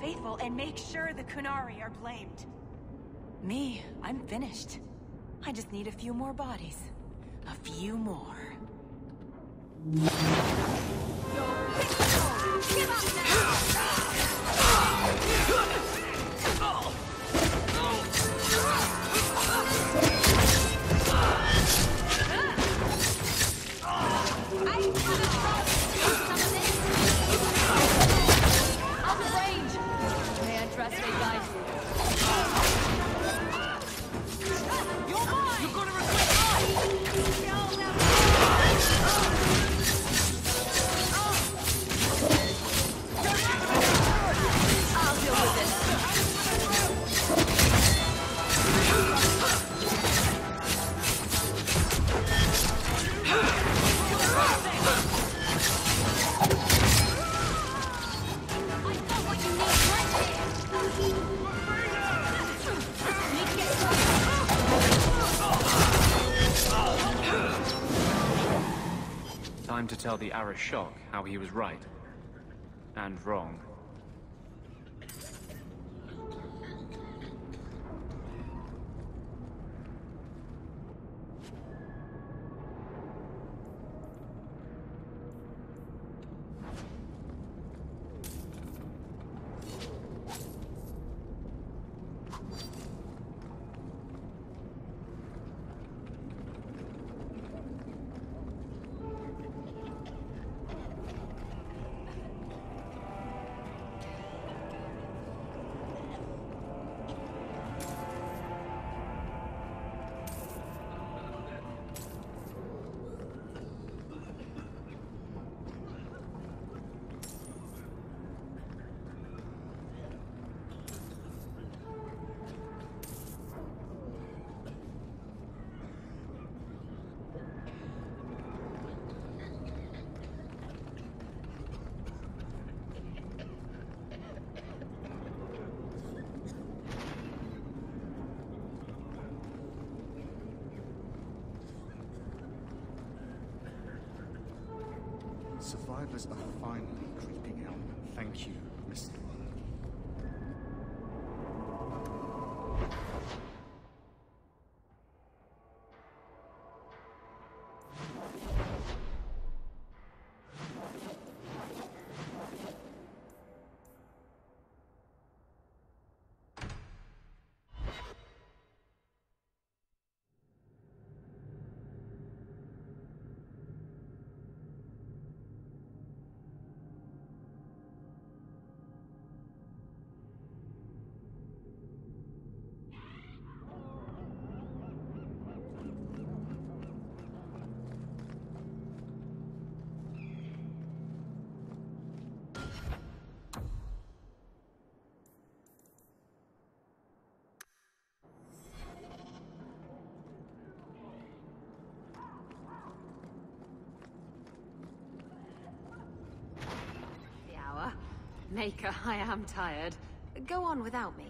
faithful and make sure the qunari are blamed. Me, I'm finished. I just need a few more bodies. A few more. Give up now! Out of range! May I trust they guide you? You're mine! You're gonna regret I'll deal with this. Time to tell the Arashok how he was right and wrong. Survivors are finally creeping out. Thank you, Mr. Maker, I am tired. Go on without me.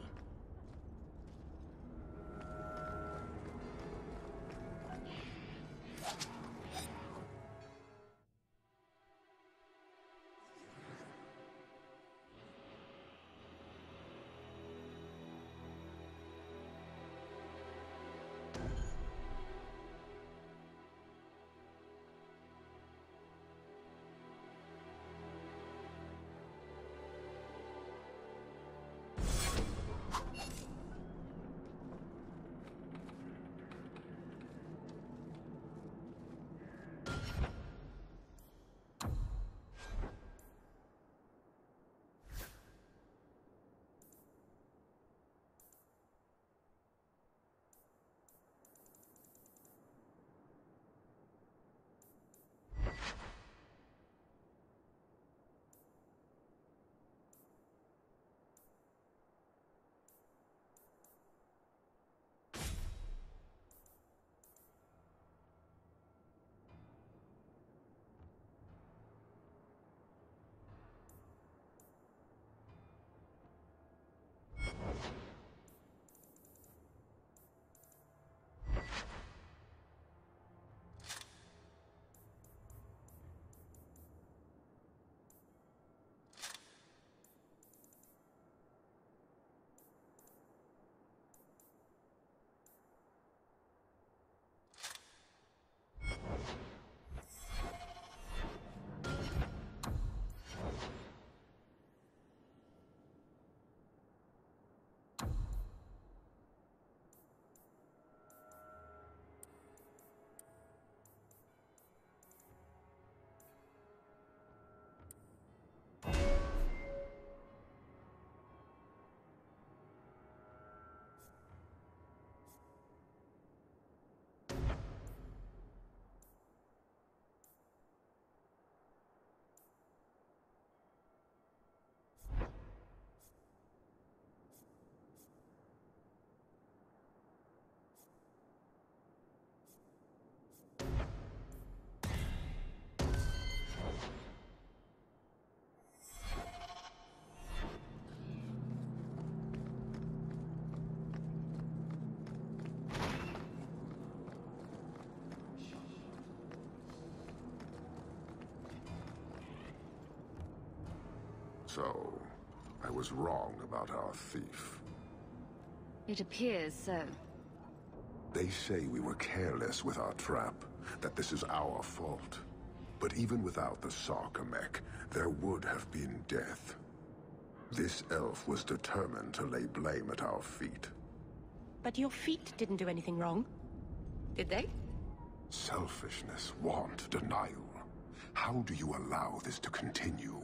So, I was wrong about our thief. It appears so. They say we were careless with our trap, that this is our fault. But even without the sarcomech, there would have been death. This elf was determined to lay blame at our feet. But your feet didn't do anything wrong. Did they? Selfishness, want, denial. How do you allow this to continue?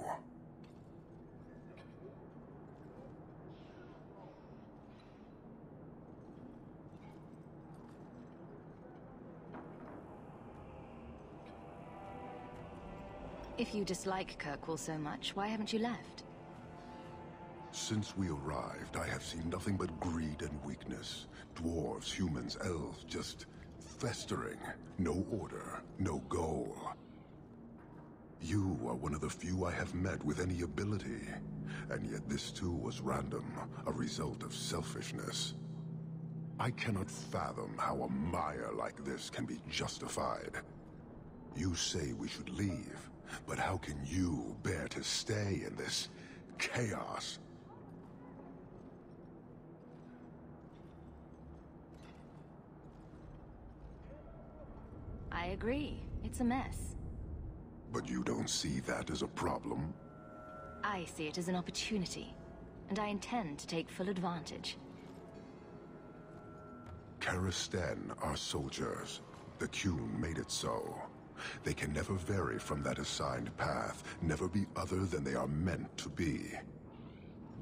If you dislike Kirkwall so much, why haven't you left? Since we arrived, I have seen nothing but greed and weakness. Dwarves, humans, elves, just festering. No order, no goal. You are one of the few I have met with any ability. And yet this too was random, a result of selfishness. I cannot fathom how a mire like this can be justified. You say we should leave, but how can you bear to stay in this chaos? I agree. It's a mess. But you don't see that as a problem? I see it as an opportunity, and I intend to take full advantage. Karisten are soldiers. The Qun made it so. They can never vary from that assigned path, never be other than they are meant to be.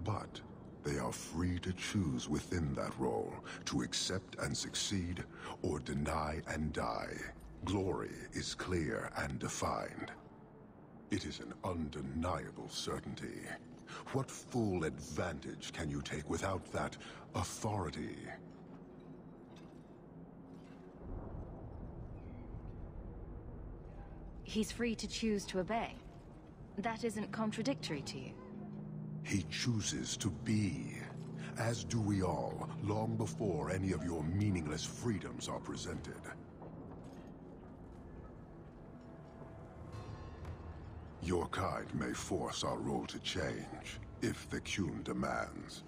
But they are free to choose within that role, to accept and succeed, or deny and die. Glory is clear and defined. It is an undeniable certainty. What full advantage can you take without that authority? He's free to choose to obey. That isn't contradictory to you. He chooses to be, as do we all, long before any of your meaningless freedoms are presented. Your kind may force our role to change, if the Qun demands.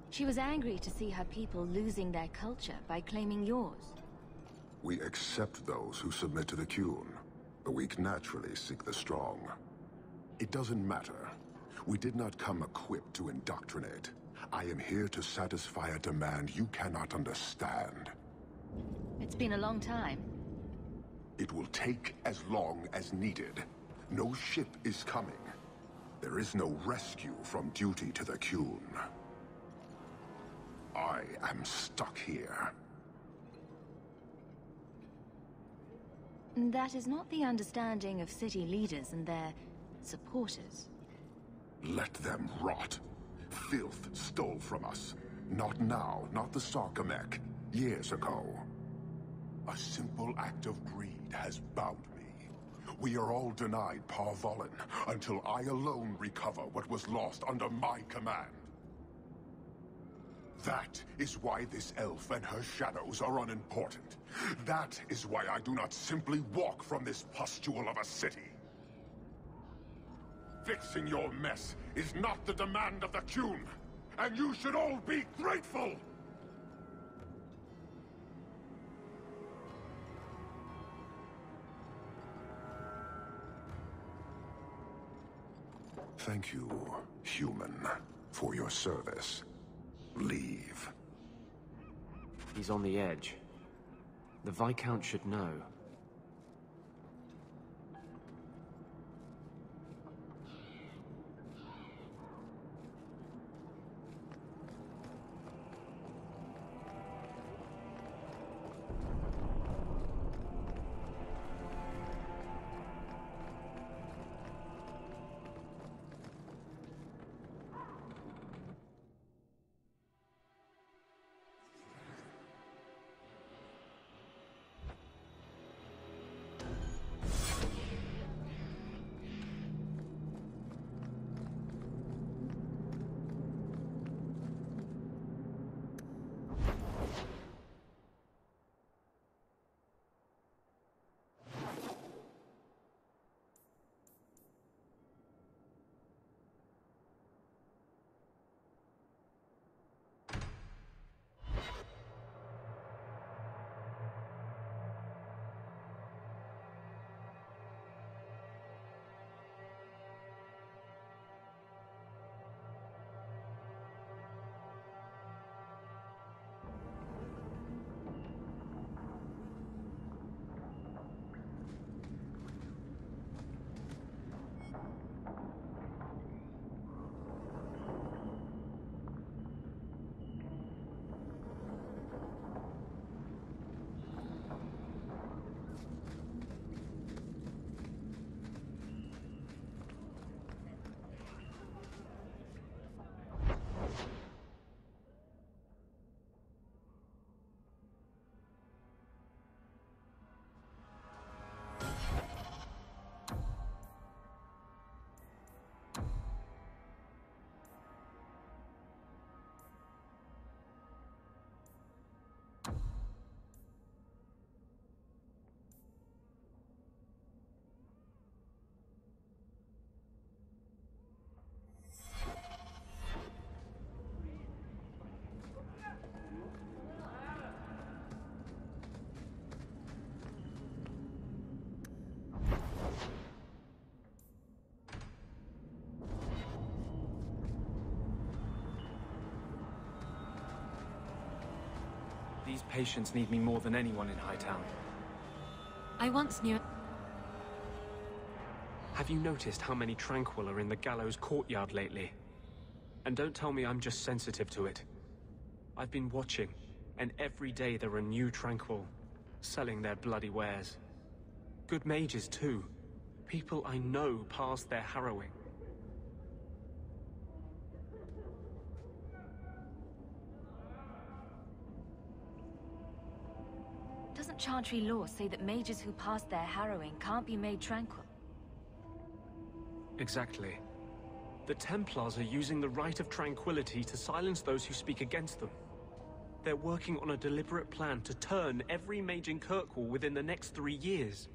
She was angry to see her people losing their culture by claiming yours. We accept those who submit to the Qun. The weak naturally seek the strong. It doesn't matter. We did not come equipped to indoctrinate. I am here to satisfy a demand you cannot understand. It's been a long time. It will take as long as needed. No ship is coming. There is no rescue from duty to the Qun. I am stuck here. That is not the understanding of city leaders and their supporters. Let them rot. Filth stole from us. Not now, not the sarcomech. Years ago. A simple act of greed has bound me. We are all denied Parvolin until I alone recover what was lost under my command. That is why this elf and her shadows are unimportant. That is why I do not simply walk from this pustule of a city. Fixing your mess is not the demand of the Qun, and you should all be grateful! Thank you, human, for your service. Leave. He's on the edge. The Viscount should know. These patients need me more than anyone in Hightown. I once knew... Have you noticed how many Tranquil are in the gallows courtyard lately? And don't tell me I'm just sensitive to it. I've been watching, and every day there are new Tranquil, selling their bloody wares. Good mages, too. People I know past their harrowing. Doesn't Chantry law say that mages who pass their harrowing can't be made tranquil? Exactly. The Templars are using the right of tranquility to silence those who speak against them. They're working on a deliberate plan to turn every mage in Kirkwall within the next 3 years.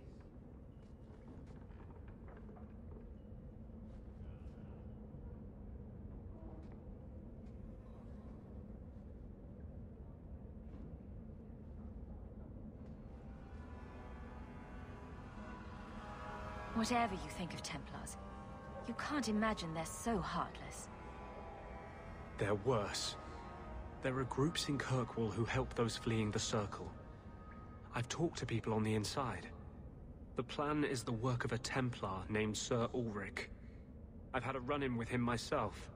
Whatever you think of Templars, you can't imagine they're so heartless. They're worse. There are groups in Kirkwall who help those fleeing the Circle. I've talked to people on the inside. The plan is the work of a Templar named Sir Ulrich. I've had a run-in with him myself.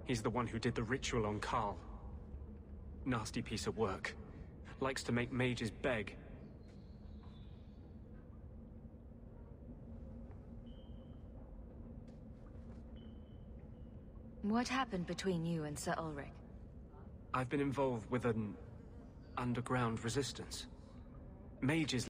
He's the one who did the ritual on Carl. Nasty piece of work. Likes to make mages beg. What happened between you and Sir Ulrich? I've been involved with an underground resistance. Mages